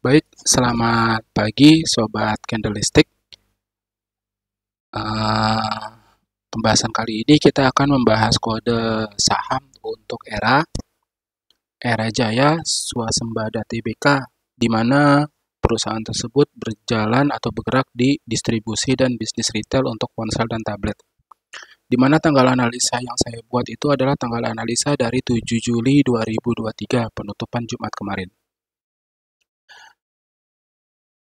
Baik, selamat pagi Sobat Candlestick. Pembahasan kali ini kita akan membahas kode saham untuk era Jaya Swasembada Tbk, di mana perusahaan tersebut berjalan atau bergerak di distribusi dan bisnis retail untuk ponsel dan tablet. Di mana tanggal analisa yang saya buat itu adalah tanggal analisa dari 7 Juli 2023, penutupan Jumat kemarin.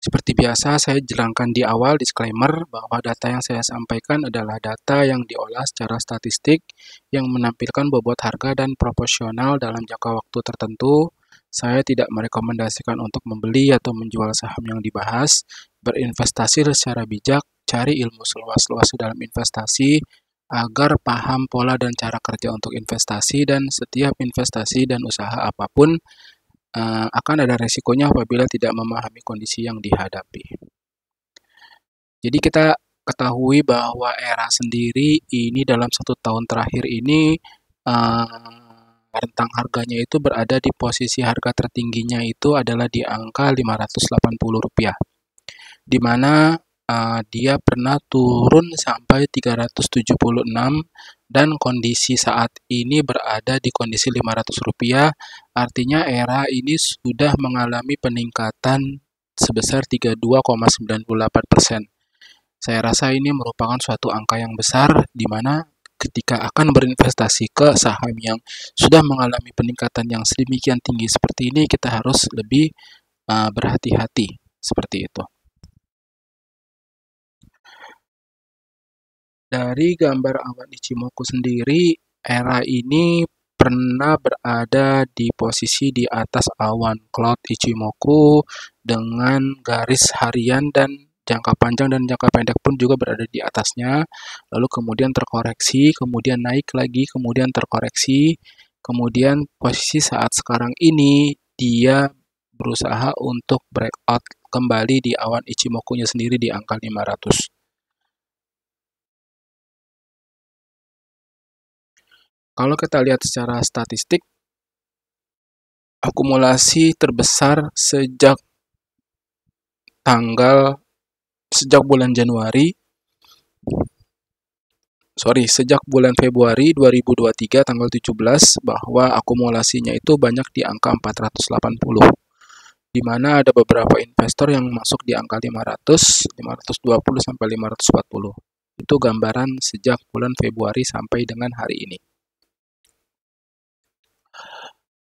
Seperti biasa, saya jelaskan di awal disclaimer bahwa data yang saya sampaikan adalah data yang diolah secara statistik yang menampilkan bobot harga dan proporsional dalam jangka waktu tertentu. Saya tidak merekomendasikan untuk membeli atau menjual saham yang dibahas. Berinvestasi secara bijak, cari ilmu seluas-luas dalam investasi agar paham pola dan cara kerja untuk investasi, dan setiap investasi dan usaha apapun akan ada resikonya apabila tidak memahami kondisi yang dihadapi. Jadi kita ketahui bahwa era sendiri ini dalam 1 tahun terakhir ini rentang harganya itu berada di posisi harga tertingginya itu adalah di angka Rp580, di mana dia pernah turun sampai 376 dan kondisi saat ini berada di kondisi Rp500, artinya era ini sudah mengalami peningkatan sebesar 32,98%. Saya rasa ini merupakan suatu angka yang besar, di mana ketika akan berinvestasi ke saham yang sudah mengalami peningkatan yang sedemikian tinggi seperti ini, kita harus lebih berhati-hati seperti itu. Dari gambar awan Ichimoku sendiri, era ini pernah berada di posisi di atas awan cloud Ichimoku dengan garis harian dan jangka panjang dan jangka pendek pun juga berada di atasnya, lalu kemudian terkoreksi, kemudian naik lagi, kemudian terkoreksi, kemudian posisi saat sekarang ini dia berusaha untuk breakout kembali di awan Ichimoku-nya sendiri di angka 500. Kalau kita lihat secara statistik, akumulasi terbesar sejak bulan Februari 2023 tanggal 17, bahwa akumulasinya itu banyak di angka 480, di mana ada beberapa investor yang masuk di angka 500, 520 sampai 540. Itu gambaran sejak bulan Februari sampai dengan hari ini.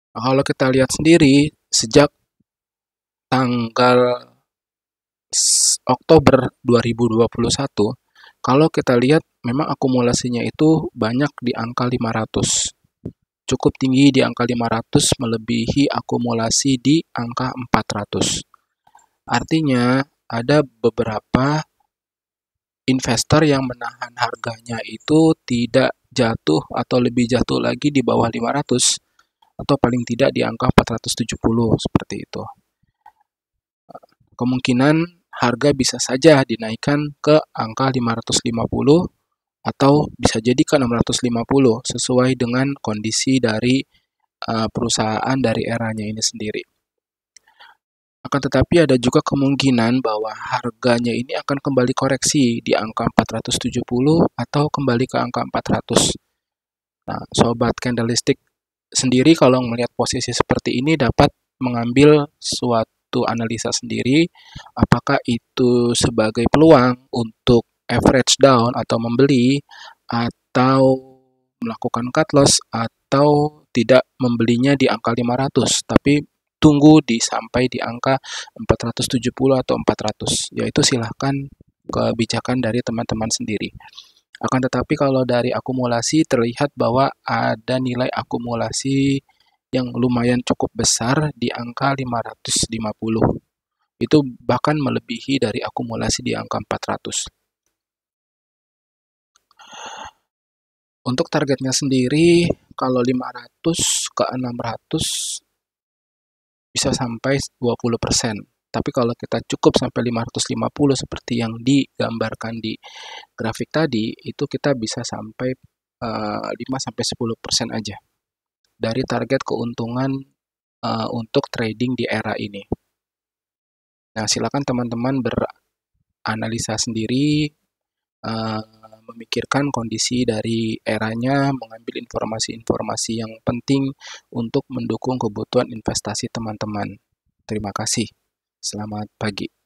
Nah, kalau kita lihat sendiri, sejak tanggal Oktober 2021, kalau kita lihat memang akumulasinya itu banyak di angka 500. Cukup tinggi di angka 500, melebihi akumulasi di angka 400. Artinya ada beberapa investor yang menahan harganya itu tidak jatuh atau lebih jatuh lagi di bawah 500, atau paling tidak di angka 470 seperti itu. Kemungkinan harga bisa saja dinaikkan ke angka 550 atau bisa jadi ke 650 sesuai dengan kondisi dari perusahaan dari eranya ini sendiri. Akan tetapi ada juga kemungkinan bahwa harganya ini akan kembali koreksi di angka 470 atau kembali ke angka 400. Nah, Sobat Candlestick sendiri kalau melihat posisi seperti ini dapat mengambil suatu analisa sendiri, apakah itu sebagai peluang untuk average down atau membeli, atau melakukan cut loss, atau tidak membelinya di angka 500, tapi tunggu sampai di angka 470 atau 400, yaitu silahkan kebijakan dari teman-teman sendiri. Akan tetapi kalau dari akumulasi terlihat bahwa ada nilai akumulasi yang lumayan cukup besar di angka 550. Itu bahkan melebihi dari akumulasi di angka 400. Untuk targetnya sendiri, kalau 500 ke 600 bisa sampai 20%. Tapi kalau kita cukup sampai 550 seperti yang digambarkan di grafik tadi, itu kita bisa sampai 5-10% aja dari target keuntungan untuk trading di era ini. Nah, silakan teman-teman beranalisa sendiri, eh, memikirkan kondisi dari eranya, mengambil informasi-informasi yang penting untuk mendukung kebutuhan investasi teman-teman. Terima kasih. Selamat pagi.